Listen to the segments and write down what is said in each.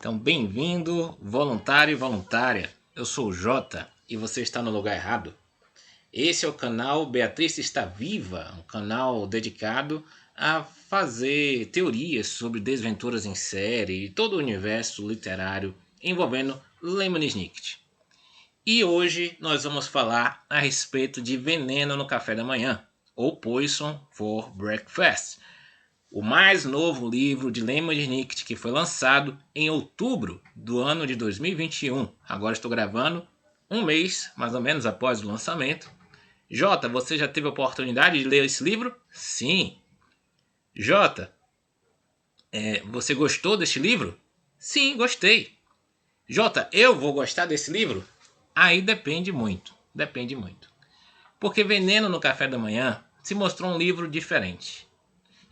Então, bem-vindo, voluntário e voluntária. Eu sou o Jota e você está no lugar errado. Esse é o canal Beatriz Está Viva, um canal dedicado a fazer teorias sobre desventuras em série e todo o universo literário envolvendo Lemony Snicket. E hoje nós vamos falar a respeito de Veneno no Café da Manhã, ou Poison for Breakfast, o mais novo livro de Lemony Snicket que foi lançado em outubro do ano de 2021. Agora estou gravando um mês, mais ou menos, após o lançamento. Jota, você já teve a oportunidade de ler esse livro? Sim. Jota, você gostou deste livro? Sim, gostei. Jota, eu vou gostar desse livro? Aí depende muito. Depende muito. Porque Veneno no Café da Manhã se mostrou um livro diferente.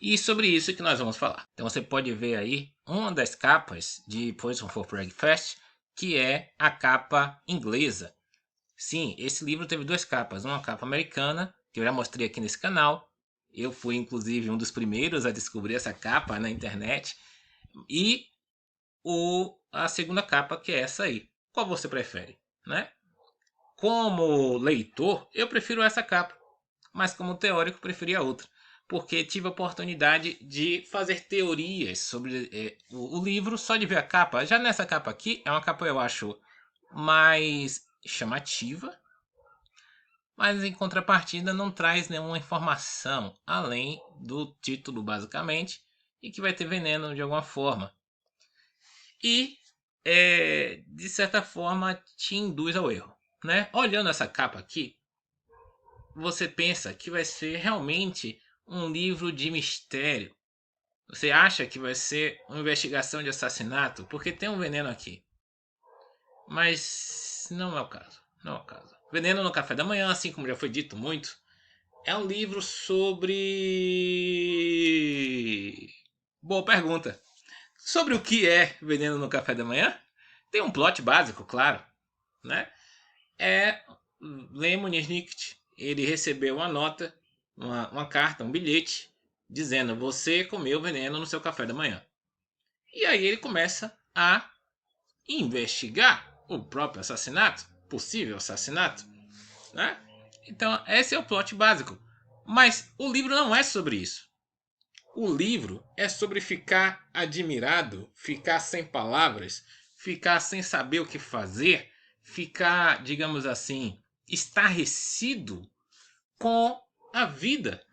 E sobre isso que nós vamos falar. Então você pode ver aí uma das capas de Poison for Breakfast, que é a capa inglesa. Sim, esse livro teve duas capas. Uma capa americana, que eu já mostrei aqui nesse canal. Eu fui, inclusive, um dos primeiros a descobrir essa capa na internet. E a segunda capa, que é essa aí. Qual você prefere, né? Como leitor, eu prefiro essa capa. Mas como teórico, preferi a outra. Porque tive a oportunidade de fazer teorias sobre o livro só de ver a capa. Já nessa capa aqui, é uma capa eu acho mais chamativa, mas em contrapartida não traz nenhuma informação além do título, basicamente, e que vai ter veneno de alguma forma. E, de certa forma, te induz ao erro, né? Olhando essa capa aqui, você pensa que vai ser realmente um livro de mistério. Você acha que vai ser uma investigação de assassinato? Porque tem um veneno aqui. Mas não é o caso. Não é o caso. Veneno no Café da Manhã, assim como já foi dito muito, é um livro sobre... Boa pergunta. Sobre o que é Veneno no Café da Manhã? Tem um plot básico, claro, né? É Lemony Snicket. Ele recebeu uma nota, uma carta, um bilhete, dizendo: você comeu veneno no seu café da manhã. E aí ele começa a investigar o próprio assassinato, possível assassinato, né? Então esse é o plot básico. Mas o livro não é sobre isso. O livro é sobre ficar admirado, ficar sem palavras, ficar sem saber o que fazer, ficar, digamos assim, estarrecido com a vida,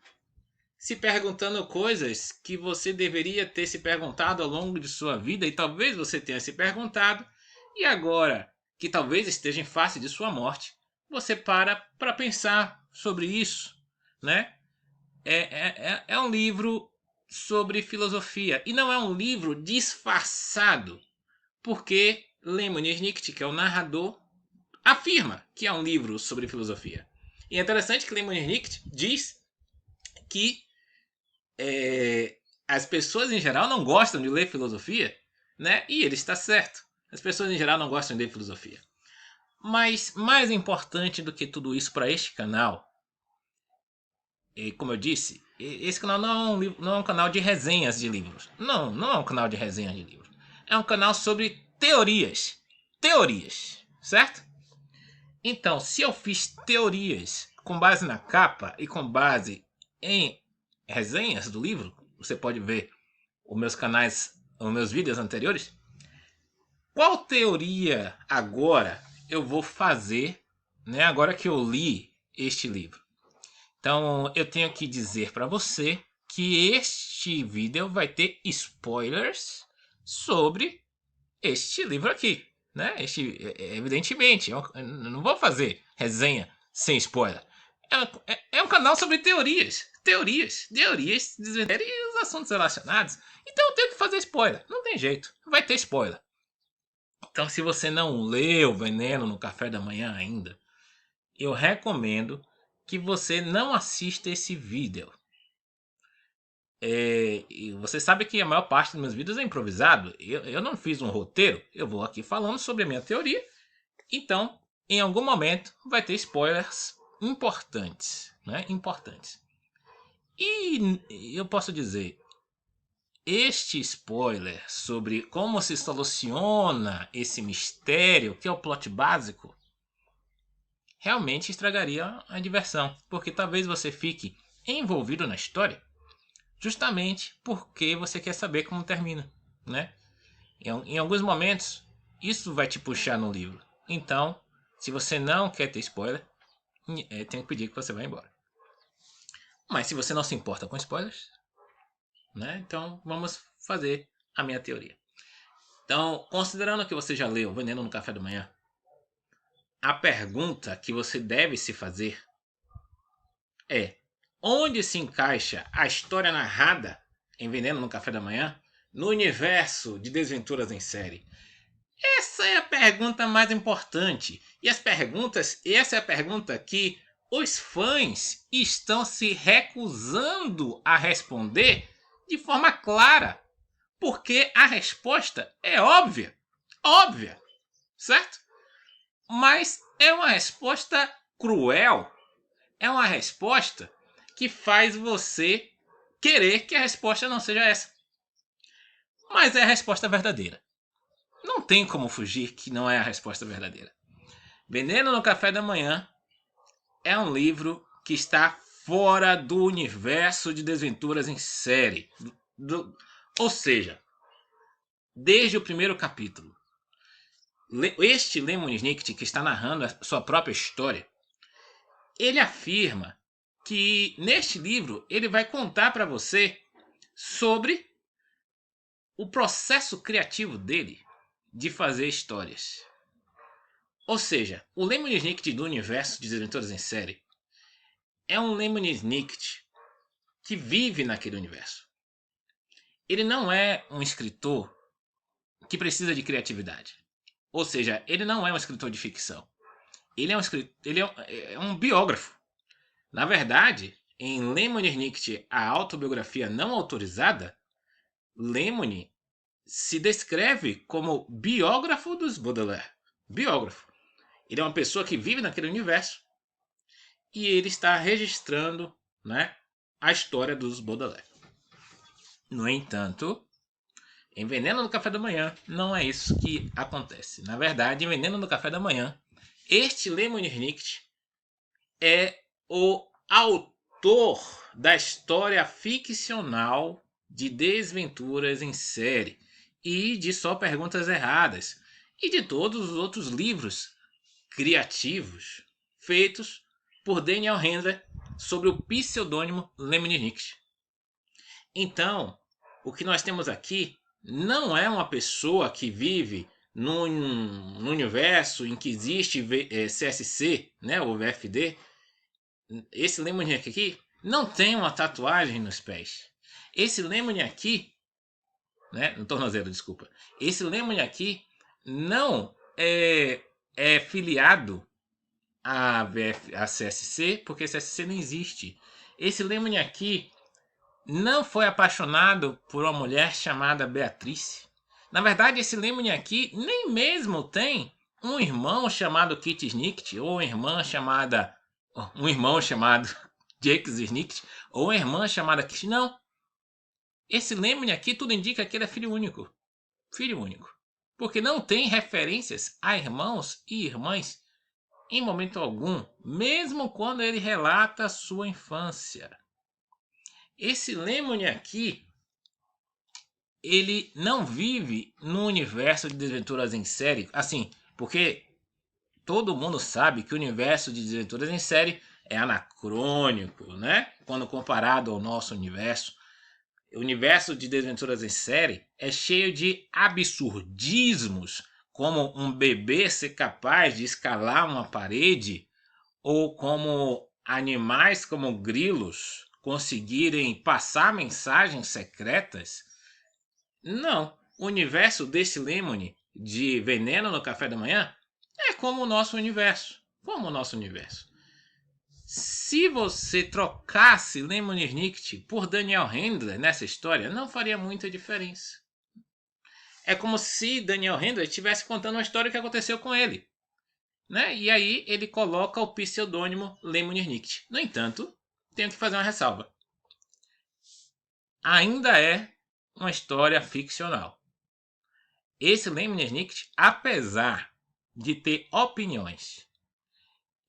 se perguntando coisas que você deveria ter se perguntado ao longo de sua vida e talvez você tenha se perguntado, e agora que talvez esteja em face de sua morte, você para pensar sobre isso, né? É um livro sobre filosofia e não é um livro disfarçado, porque Lemony Snicket, que é o narrador, afirma que é um livro sobre filosofia. E é interessante que Lemony Snicket diz que as pessoas em geral não gostam de ler filosofia, né? E ele está certo. As pessoas em geral não gostam de ler filosofia. Mas mais importante do que tudo isso para este canal, como eu disse, esse canal não é um canal de resenhas de livros. Não é um canal de resenhas de livros. É um canal sobre teorias. Teorias, certo? Então, se eu fiz teorias com base na capa e com base em resenhas do livro, você pode ver os meus vídeos anteriores. Qual teoria agora eu vou fazer, né, agora que eu li este livro? Então, eu tenho que dizer para você que este vídeo vai ter spoilers sobre este livro aqui, né? Evidentemente, eu não vou fazer resenha sem spoiler. É um canal sobre teorias e os assuntos relacionados. Então eu tenho que fazer spoiler, não tem jeito, vai ter spoiler. Então, se você não leu Veneno no Café da Manhã ainda, eu recomendo que você não assista esse vídeo. E você sabe que a maior parte dos meus vídeos é improvisado. Eu não fiz um roteiro. Eu vou aqui falando sobre a minha teoria. Então, em algum momento, vai ter spoilers importantes, né? Importantes. E eu posso dizer, este spoiler sobre como se soluciona esse mistério, que é o plot básico, realmente estragaria a diversão, porque talvez você fique envolvido na história justamente porque você quer saber como termina, né? Em alguns momentos, isso vai te puxar no livro. Então, se você não quer ter spoiler, tem que pedir que você vá embora. Mas se você não se importa com spoilers, né? Então vamos fazer a minha teoria. Então, considerando que você já leu Veneno no Café da Manhã, a pergunta que você deve se fazer é: onde se encaixa a história narrada em Veneno no Café da Manhã no universo de Desventuras em Série? Essa é a pergunta mais importante. Essa é a pergunta que os fãs estão se recusando a responder de forma clara, porque a resposta é óbvia, óbvia, certo? Mas é uma resposta cruel, é uma resposta que faz você querer que a resposta não seja essa. Mas é a resposta verdadeira. Não tem como fugir que não é a resposta verdadeira. Veneno no Café da Manhã é um livro que está fora do universo de Desventuras em Série. Ou seja, desde o primeiro capítulo, este Lemony Snicket, que está narrando a sua própria história, ele afirma que neste livro ele vai contar para você sobre o processo criativo dele de fazer histórias. Ou seja, o Lemony Snicket do universo de Desventuras em Série é um Lemony Snicket que vive naquele universo. Ele não é um escritor que precisa de criatividade. Ou seja, ele não é um escritor de ficção. Ele é um biógrafo. Na verdade, em Lemony Snicket, a autobiografia não autorizada, Lemony se descreve como biógrafo dos Baudelaire. Biógrafo. Ele é uma pessoa que vive naquele universo e ele está registrando, né, a história dos Baudelaire. No entanto, em Veneno no Café da Manhã, não é isso que acontece. Na verdade, em Veneno no Café da Manhã, este Lemony Snicket é o autor da história ficcional de Desventuras em Série e de Só Perguntas Erradas e de todos os outros livros criativos feitos por Daniel Handler sobre o pseudônimo Lemony Snicket. Então, o que nós temos aqui não é uma pessoa que vive num universo em que existe CSC, né, ou VFD. Esse Lemony aqui não tem uma tatuagem nos pés. Esse Lemony aqui, né, no tornozelo, desculpa. Esse Lemony aqui não é filiado a CSC, porque CSC não existe. Esse Lemony aqui não foi apaixonado por uma mulher chamada Beatrice. Na verdade, esse Lemony aqui nem mesmo tem um irmão chamado Kit Snicket, ou um irmão chamado Jake Snicket, ou uma irmã chamada Kit. Não. Esse Lemony aqui tudo indica que ele é filho único. Filho único. Porque não tem referências a irmãos e irmãs em momento algum, mesmo quando ele relata a sua infância. Esse Lemony aqui, ele não vive no universo de Desventuras em Série, assim, porque todo mundo sabe que o universo de Desventuras em Série é anacrônico, né? Quando comparado ao nosso universo. O universo de Desventuras em Série é cheio de absurdismos, como um bebê ser capaz de escalar uma parede, ou como animais como grilos conseguirem passar mensagens secretas. Não, o universo desse Lemony de Veneno no Café da Manhã é como o nosso universo. Como o nosso universo. Se você trocasse Lemony Snicket por Daniel Handler nessa história, não faria muita diferença. É como se Daniel Handler estivesse contando uma história que aconteceu com ele, né? E aí ele coloca o pseudônimo Lemony Snicket. No entanto, tenho que fazer uma ressalva. Ainda é uma história ficcional. Esse Lemony Snicket, apesar de ter opiniões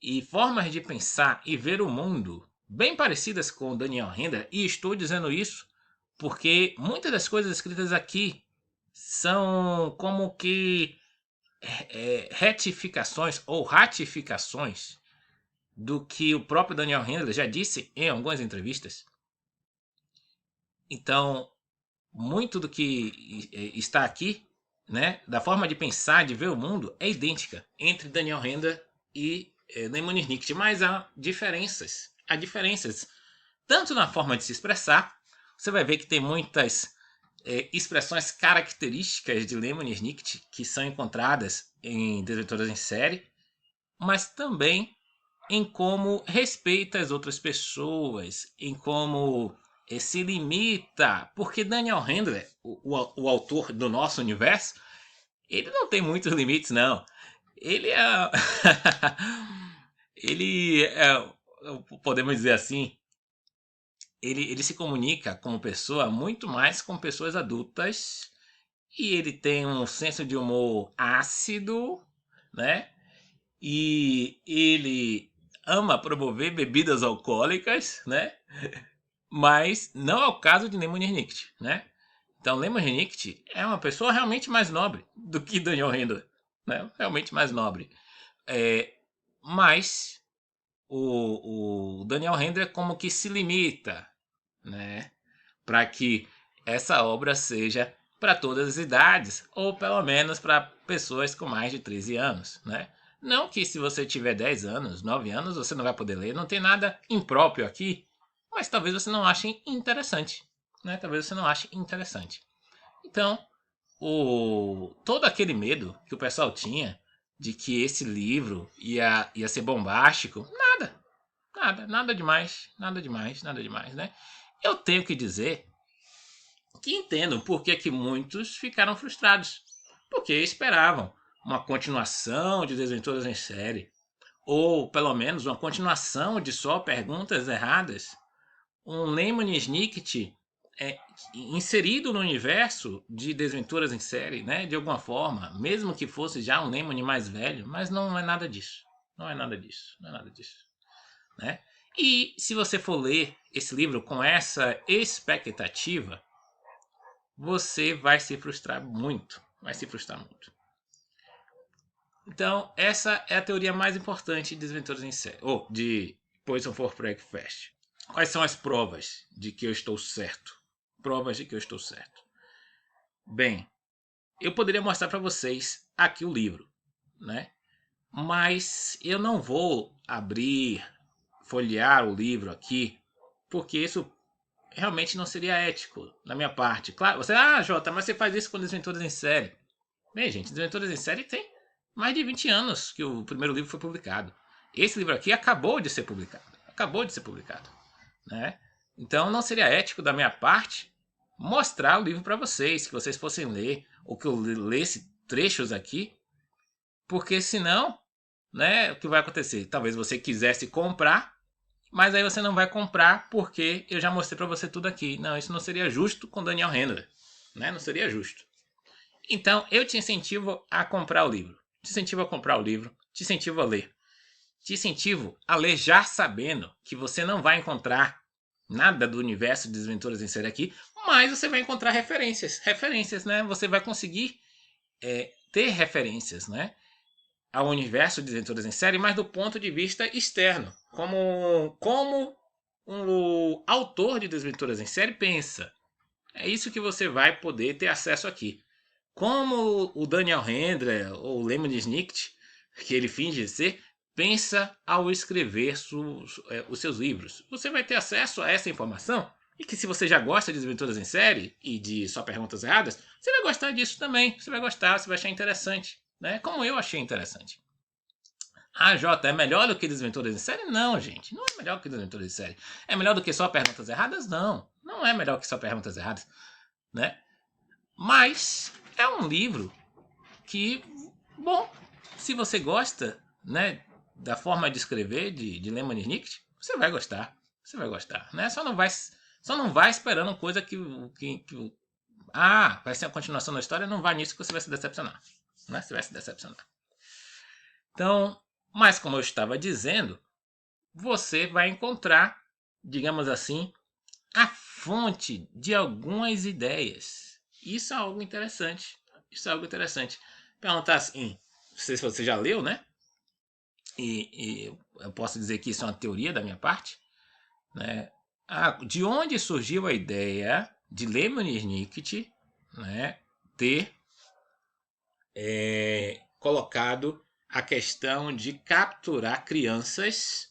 e formas de pensar e ver o mundo bem parecidas com o Daniel Render, e estou dizendo isso porque muitas das coisas escritas aqui são como que retificações ou ratificações do que o próprio Daniel Render já disse em algumas entrevistas. Então, muito do que está aqui, né, da forma de pensar, de ver o mundo, é idêntica entre Daniel Render e Lemony Snicket, mas há diferenças. Há diferenças tanto na forma de se expressar. Você vai ver que tem muitas expressões características de Lemony Snicket que são encontradas em Desventuras em Série, mas também em como respeita as outras pessoas, em como se limita, porque Daniel Handler, o autor do nosso universo, ele não tem muitos limites, não. Ele é. Ele é. Podemos dizer assim. Ele se comunica como pessoa muito mais com pessoas adultas. E ele tem um senso de humor ácido, né? E ele ama promover bebidas alcoólicas, né? Mas não é o caso de Lemony Snicket, né? Então, Lemony Snicket é uma pessoa realmente mais nobre do que Daniel Handler, né? Realmente mais nobre. Mas o Daniel Handler como que se limita, né? Para que essa obra seja para todas as idades, ou pelo menos para pessoas com mais de 13 anos, né? Não que se você tiver 10 anos, 9 anos, você não vai poder ler, não tem nada impróprio aqui, mas talvez você não ache interessante, né? Talvez você não ache interessante. Então, todo aquele medo que o pessoal tinha de que esse livro ia ser bombástico, nada demais, nada demais, né? Eu tenho que dizer que entendo por que muitos ficaram frustrados, porque esperavam uma continuação de Desventuras em Série, ou pelo menos uma continuação de só perguntas erradas, um Lemony Snicket inserido no universo de Desventuras em Série, né, de alguma forma, mesmo que fosse já um Lemony mais velho, mas não é nada disso, não é nada disso, não é nada disso, né? E se você for ler esse livro com essa expectativa, você vai se frustrar muito. Vai se frustrar muito. Então, essa é a teoria mais importante de Desventuras em Série, ou de Poison for Breakfast. Quais são as provas de que eu estou certo? Provas de que eu estou certo. Bem, eu poderia mostrar para vocês aqui o livro, né? Mas eu não vou abrir, folhear o livro aqui, porque isso realmente não seria ético da minha parte. Claro, você, Jota, mas você faz isso com Desventuras em Série. Bem, gente, Desventuras em Série tem mais de 20 anos que o primeiro livro foi publicado. Esse livro aqui acabou de ser publicado. Acabou de ser publicado, né? Então não seria ético da minha parte mostrar o livro para vocês, que vocês fossem ler, ou que eu lesse trechos aqui, porque senão, né, o que vai acontecer? Talvez você quisesse comprar, mas aí você não vai comprar porque eu já mostrei para você tudo aqui. Não, isso não seria justo com Daniel Handler, né? Não seria justo. Então, eu te incentivo a comprar o livro. Te incentivo a comprar o livro. Te incentivo a ler. Te incentivo a ler já sabendo que você não vai encontrar nada do universo de Desventuras em Série aqui, mas você vai encontrar referências. Referências, né? Você vai conseguir ter referências, né? Ao universo de Desventuras em Série, mas do ponto de vista externo. Como o autor de Desventuras em Série pensa. É isso que você vai poder ter acesso aqui. Como o Daniel Handler ou o Lemony Snicket, que ele finge ser, pensa ao escrever os seus livros. Você vai ter acesso a essa informação e que se você já gosta de Desventuras em Série e de Só Perguntas Erradas, você vai gostar disso também. Você vai gostar, você vai achar interessante, né? Como eu achei interessante. Jota, é melhor do que Desventuras em Série? Não, gente. Não é melhor do que Desventuras em Série. É melhor do que Só Perguntas Erradas? Não. Não é melhor que Só Perguntas Erradas, né? Mas é um livro que, bom, se você gosta, né, da forma de escrever de Lemony Snicket, você vai gostar. Você vai gostar, né? Só não vai esperando coisa que vai ser a continuação da história, não vai nisso que você vai se decepcionar. Né? Você vai se decepcionar. Então, mas como eu estava dizendo, você vai encontrar, digamos assim, a fonte de algumas ideias. Isso é algo interessante. Isso é algo interessante. Perguntar assim, não sei se você já leu, né? E eu posso dizer que isso é uma teoria da minha parte, né? De onde surgiu a ideia de Lemon Snicket, né, ter colocado a questão de capturar crianças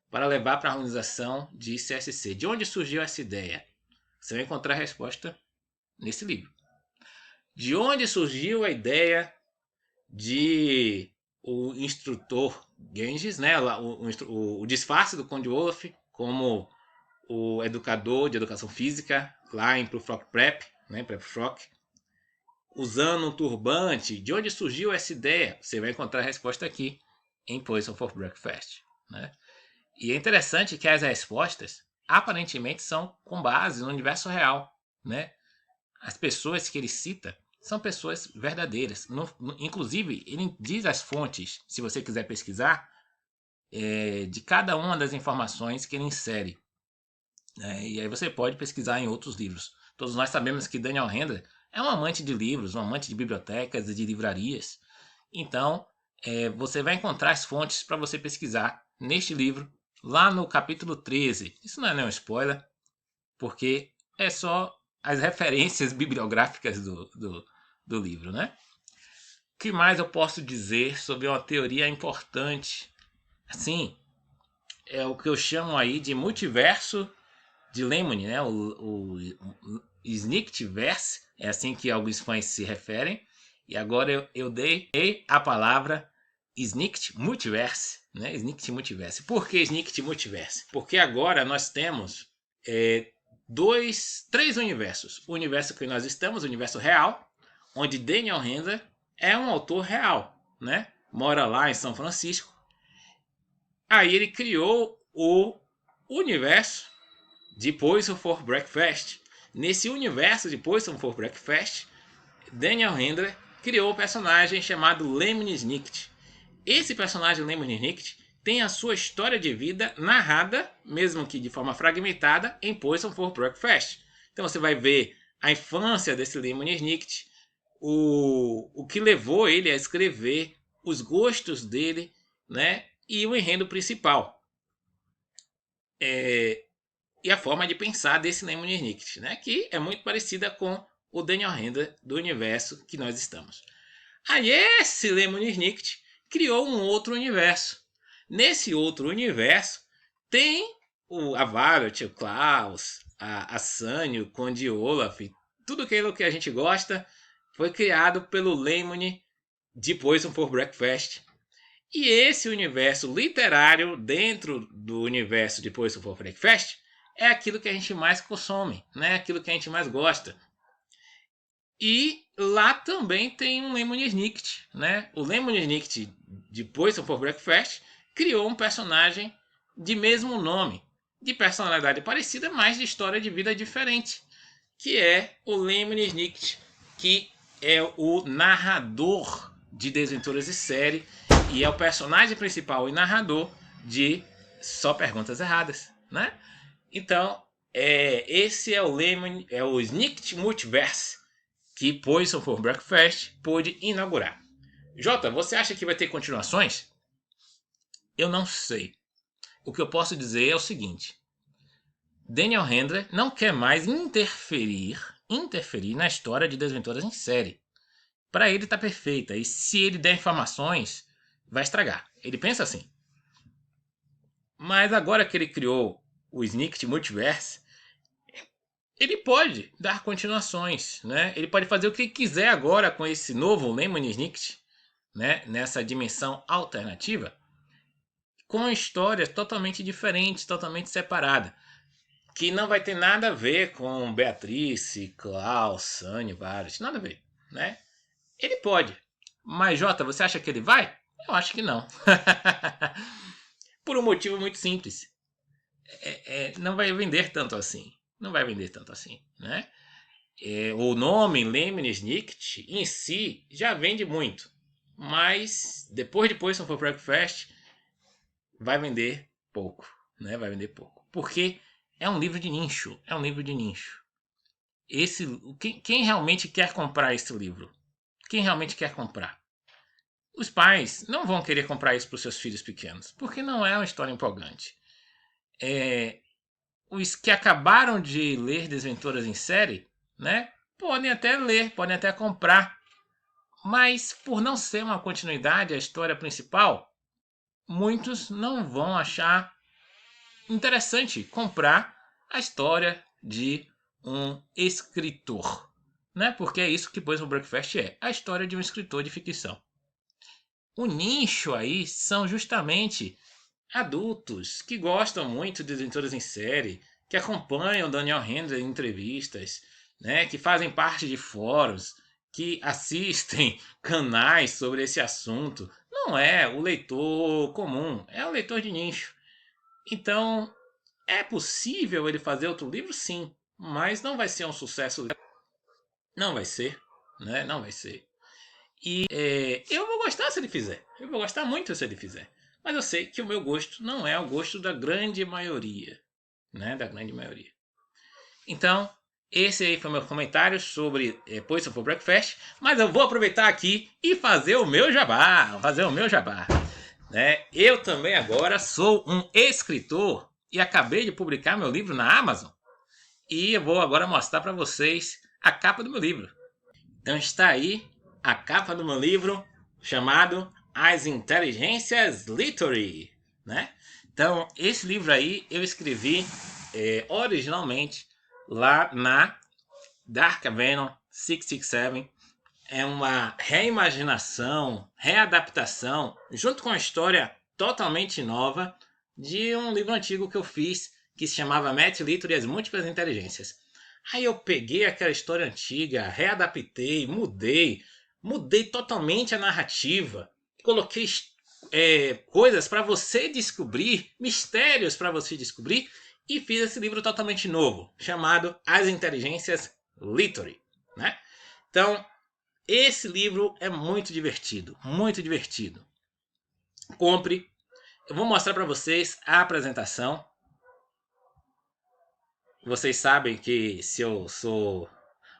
para levar para a harmonização de CSC? De onde surgiu essa ideia? Você vai encontrar a resposta nesse livro. De onde surgiu a ideia de o instrutor Genghis, né, o disfarce do Conde Olaf como o educador de educação física lá em Prufrock Prep, né, Prep Frock, usando um turbante? De onde surgiu essa ideia? Você vai encontrar a resposta aqui em Poison for Breakfast, né? E é interessante que as respostas aparentemente são com base no universo real, né? As pessoas que ele cita são pessoas verdadeiras. Inclusive, ele diz as fontes, se você quiser pesquisar, de cada uma das informações que ele insere. E aí você pode pesquisar em outros livros. Todos nós sabemos que Daniel Handler é um amante de livros, um amante de bibliotecas e de livrarias. Então, você vai encontrar as fontes para você pesquisar neste livro, lá no capítulo 13. Isso não é nenhum spoiler, porque é só as referências bibliográficas do livro, né? O que mais eu posso dizer sobre uma teoria importante? Assim, é o que eu chamo aí de multiverso de Lemony, né? O Snicketverse, é assim que alguns fãs se referem. E agora eu dei a palavra Snicket Multiverse, né? Snicket Multiverse. Por que Snicket Multiverse? Porque agora nós temos três universos. O universo que nós estamos, o universo real, onde Daniel Handler é um autor real, né? Mora lá em São Francisco. Aí ele criou o universo de Poison for Breakfast. Nesse universo de Poison for Breakfast, Daniel Handler criou o personagem chamado Lemony Snicket. Esse personagem Lemony Snicket tem a sua história de vida narrada, mesmo que de forma fragmentada, em Poison for Breakfast. Então você vai ver a infância desse Lemony Snicket, o que levou ele a escrever, os gostos dele, né, e o enredo principal. E a forma de pensar desse Lemony Snicket, né, que é muito parecida com o Daniel Handler do universo que nós estamos. Aí esse Lemony Snicket criou um outro universo. Nesse outro universo tem a Violet, o Klaus, a Sunny, o Conde Olaf, tudo aquilo que a gente gosta foi criado pelo Lemony de Poison for Breakfast. E esse universo literário dentro do universo de Poison for Breakfast é aquilo que a gente mais consome, né? Aquilo que a gente mais gosta. E lá também tem um Lemony Snicket, né? O Lemony Snicket de Poison for Breakfast criou um personagem de mesmo nome, de personalidade parecida, mas de história de vida diferente, que é o Lemony Snicket, que é o narrador de Desventuras de Série e é o personagem principal e narrador de Só Perguntas Erradas, né? Então, esse é o Lemony, é o Snicket Multiverse que Poison for Breakfast pôde inaugurar. Jota, você acha que vai ter continuações? Eu não sei. O que eu posso dizer é o seguinte: Daniel Handler não quer mais interferir na história de Desventuras em Série. Para ele tá perfeita, e se ele der informações, vai estragar. Ele pensa assim. Mas agora que ele criou o Snicket Multiverse, ele pode dar continuações, né? Ele pode fazer o que ele quiser agora com esse novo Lemony Snicket, né? Nessa dimensão alternativa, com histórias totalmente diferentes, totalmente separadas, que não vai ter nada a ver com Beatrice, Klaus, Sunny, vários, nada a ver, né? Ele pode, mas Jota, você acha que ele vai? Eu acho que não. Por um motivo muito simples. Não vai vender tanto assim. Não vai vender tanto assim, né? O nome Lemony Snicket em si já vende muito, mas depois de Poison for Breakfast vai vender pouco, né? Vai vender pouco, porque é um livro de nicho, é um livro de nicho. Quem realmente quer comprar esse livro? Quem realmente quer comprar? Os pais não vão querer comprar isso para os seus filhos pequenos, porque não é uma história empolgante. Os que acabaram de ler Desventuras em Série, né? Podem até ler, podem até comprar, mas por não ser uma continuidade à história principal, muitos não vão achar interessante comprar a história de um escritor, né? Porque é isso que Poison Breakfast é, a história de um escritor de ficção. O nicho aí são justamente adultos que gostam muito de Desventuras em Série, que acompanham Daniel Handler em entrevistas, né? Que fazem parte de fóruns, que assistem canais sobre esse assunto. Não é o leitor comum, é o leitor de nicho. Então, é possível ele fazer outro livro? Sim, mas não vai ser um sucesso. Não vai ser, né? Não vai ser. Eu vou gostar se ele fizer. Eu vou gostar muito se ele fizer. Mas eu sei que o meu gosto não é o gosto da grande maioria, né? Da grande maioria. Então, esse aí foi meu comentário sobre Poison for Breakfast. Mas eu vou aproveitar aqui e fazer o meu jabá. Fazer o meu jabá. Né? Eu também agora sou um escritor e acabei de publicar meu livro na Amazon. E eu vou agora mostrar para vocês a capa do meu livro. Então está aí a capa do meu livro chamado As Inteligências Literary, né? Então esse livro aí eu escrevi originalmente lá na Dark Venom 667. É uma reimaginação, readaptação, junto com uma história totalmente nova de um livro antigo que eu fiz que se chamava Matt Lito e as Múltiplas Inteligências. Aí eu peguei aquela história antiga, readaptei, mudei totalmente a narrativa, coloquei coisas para você descobrir, mistérios para você descobrir, e fiz esse livro totalmente novo, chamado As Inteligências Literary, né? Então, esse livro é muito divertido, muito divertido. Compre. Eu vou mostrar para vocês a apresentação. Vocês sabem que se eu sou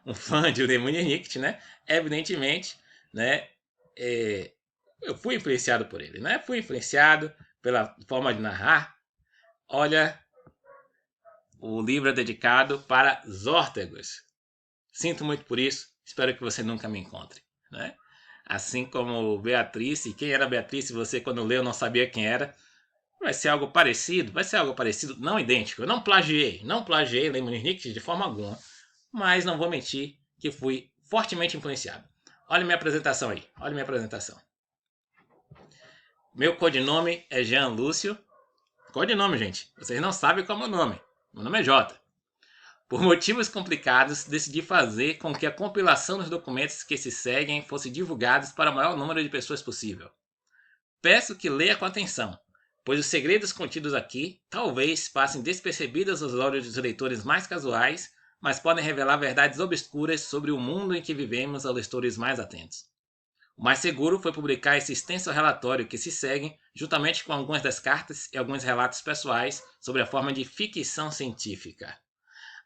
um fã de Lemony Snicket, né? Evidentemente, né? Eu fui influenciado por ele, né? Fui influenciado pela forma de narrar. Olha, o livro é dedicado para Zórtegos. Sinto muito por isso. Espero que você nunca me encontre, né? Assim como Beatriz, e quem era Beatriz, se você quando leu não sabia quem era, vai ser algo parecido, não idêntico. Eu não plagiei Lemony Snicket de forma alguma, mas não vou mentir que fui fortemente influenciado. Olha minha apresentação aí, olha minha apresentação. Meu codinome é Jean Lúcio. Codinome, gente, vocês não sabem qual é o meu nome. Meu nome é Jota. Por motivos complicados, decidi fazer com que a compilação dos documentos que se seguem fosse divulgados para o maior número de pessoas possível. Peço que leia com atenção, pois os segredos contidos aqui talvez passem despercebidos aos olhos dos leitores mais casuais, mas podem revelar verdades obscuras sobre o mundo em que vivemos aos leitores mais atentos. O mais seguro foi publicar esse extenso relatório que se segue, juntamente com algumas das cartas e alguns relatos pessoais sobre a forma de ficção científica.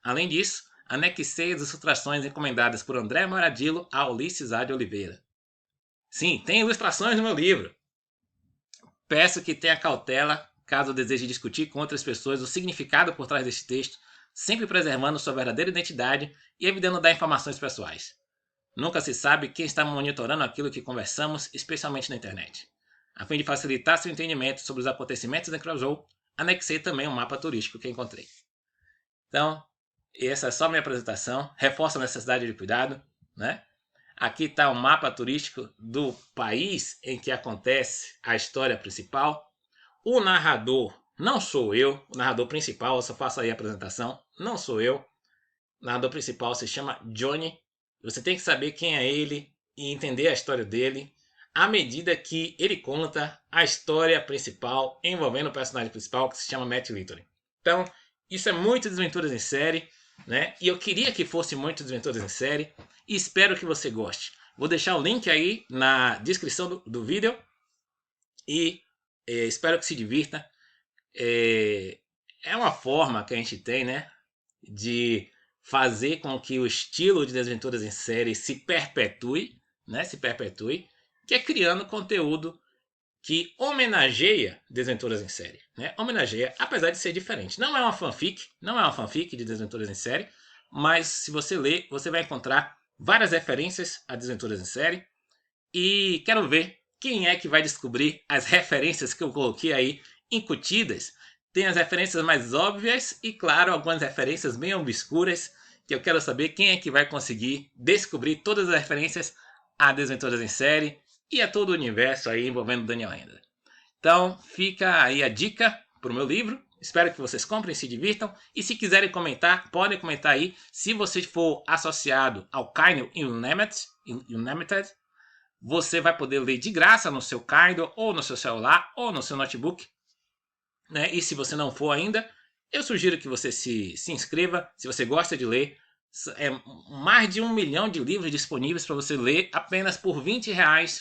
Além disso, anexei as ilustrações encomendadas por André Moradillo a Ulisses A. de Oliveira. Sim, tem ilustrações no meu livro. Peço que tenha cautela caso deseje discutir com outras pessoas o significado por trás deste texto, sempre preservando sua verdadeira identidade e evitando dar informações pessoais. Nunca se sabe quem está monitorando aquilo que conversamos, especialmente na internet. A fim de facilitar seu entendimento sobre os acontecimentos em Crowshow, anexei também um mapa turístico que encontrei. Então, essa é só minha apresentação, reforça a necessidade de cuidado, né? Aqui está o mapa turístico do país em que acontece a história principal. O narrador não sou eu, o narrador principal, eu só faço aí a apresentação, não sou eu. O narrador principal se chama Johnny. Você tem que saber quem é ele e entender a história dele à medida que ele conta a história principal envolvendo o personagem principal que se chama Matt Literary. Então, isso é muito Desventuras em Série. né? E eu queria que fosse muito Desventuras em Série e espero que você goste. Vou deixar o link aí na descrição do vídeo e espero que se divirta. É uma forma que a gente tem, né, de fazer com que o estilo de Desventuras em Série se perpetue, né, que é criando conteúdo que homenageia Desventuras em Série, né? Homenageia, apesar de ser diferente. Não é uma fanfic de Desventuras em Série, mas se você ler, você vai encontrar várias referências a Desventuras em Série e quero ver quem é que vai descobrir as referências que eu coloquei aí incutidas. Tem as referências mais óbvias e, claro, algumas referências bem obscuras que eu quero saber quem é que vai conseguir descobrir todas as referências a Desventuras em Série e a todo o universo aí envolvendo Daniel Ender. Então, fica aí a dica para o meu livro. Espero que vocês comprem e se divirtam. E se quiserem comentar, podem comentar aí. Se você for associado ao Kindle Unlimited, você vai poder ler de graça no seu Kindle, ou no seu celular, ou no seu notebook. Né? E se você não for ainda, eu sugiro que você se inscreva, se você gosta de ler. É mais de 1 milhão de livros disponíveis para você ler apenas por R$ 20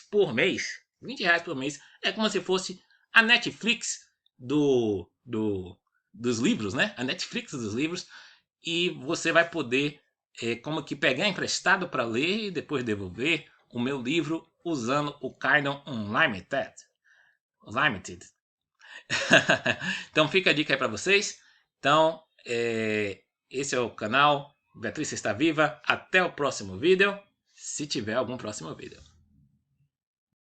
por mês. R$ 20 por mês é como se fosse a Netflix dos livros, né? A Netflix dos livros. E você vai poder como que pegar emprestado para ler e depois devolver o meu livro usando o Kindle Unlimited. Então fica a dica aí para vocês. Então, esse é o canal Beatriz Está Viva. Até o próximo vídeo, se tiver algum próximo vídeo.